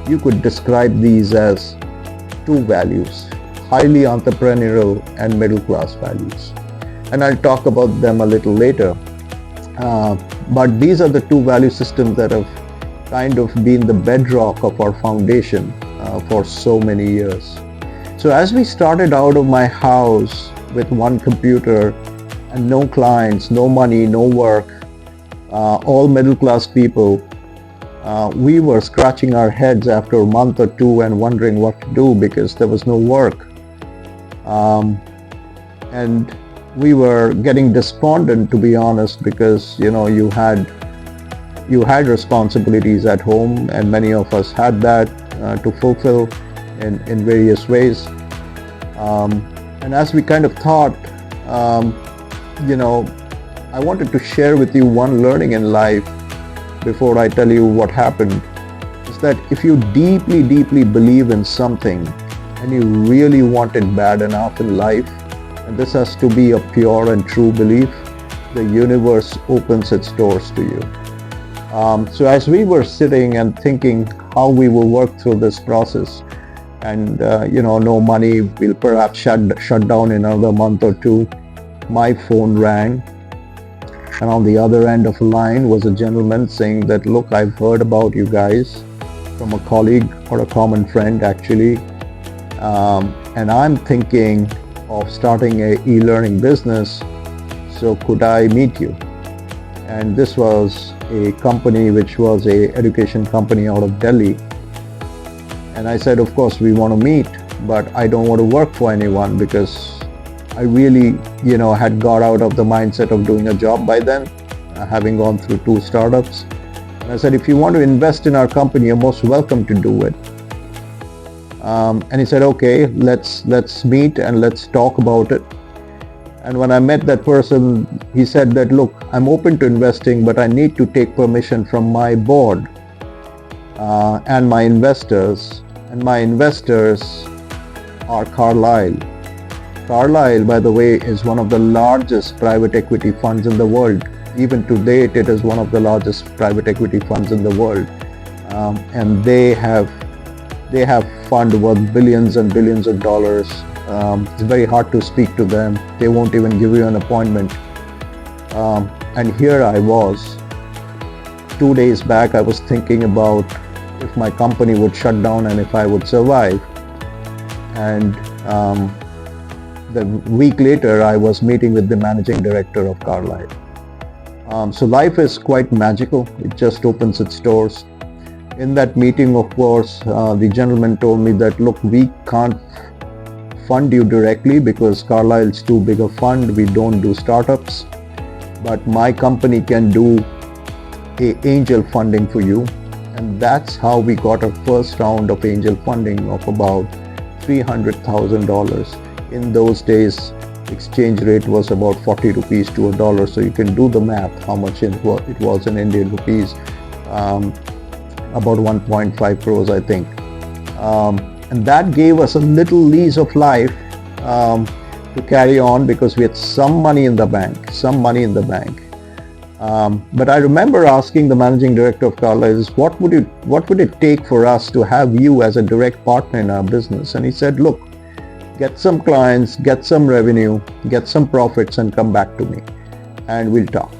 you could describe these as two values, highly entrepreneurial and middle class values. And I'll talk about them a little later. But these are the two value systems that have kind of been the bedrock of our foundation for so many years. So as we started out of my house with one computer and no clients, no money, no work, all middle class people, we were scratching our heads after a month or two and wondering what to do because there was no work. And we were getting despondent, to be honest, because you had responsibilities at home, and many of us had that to fulfill in various ways. And as we kind of thought, I wanted to share with you one learning in life before I tell you what happened, is that if you deeply, deeply believe in something and you really want it bad enough in life, and this has to be a pure and true belief, the universe opens its doors to you. So as we were sitting and thinking how we will work through this process, and no money, we'll perhaps shut down in another month or two, my phone rang, and on the other end of the line was a gentleman saying that, look, I've heard about you guys from a colleague or a common friend actually, and I'm thinking of starting a e-learning business, so could I meet you? And this was a company which was a education company out of Delhi. And I said, of course we want to meet, but I don't want to work for anyone because I really, had got out of the mindset of doing a job by then, having gone through 2 startups. And I said, if you want to invest in our company, you're most welcome to do it. And he said, okay, let's meet and let's talk about it. And when I met that person, he said that, look, I'm open to investing, but I need to take permission from my board and my investors. And my investors are Carlyle. Carlyle, by the way, is one of the largest private equity funds in the world. Even to date, it is one of the largest private equity funds in the world. And they have fund worth billions and billions of dollars. It's very hard to speak to them. They won't even give you an appointment. And here I was. 2 days back, I was thinking about if my company would shut down and if I would survive. And the week later, I was meeting with the managing director of Carlyle. So life is quite magical. It just opens its doors. In that meeting, of course, the gentleman told me that, look, we can't fund you directly because Carlyle is too big a fund. We don't do startups. But my company can do an angel funding for you. And that's how we got our first round of angel funding of about $300,000. In those days, exchange rate was about 40 rupees to a dollar. So you can do the math, how much it was in Indian rupees. About 1.5 crores, I think. And that gave us a little lease of life to carry on because we had some money in the bank. But I remember asking the managing director of Carlyle, what would it take for us to have you as a direct partner in our business? And he said, look, get some clients, get some revenue, get some profits, and come back to me and we'll talk.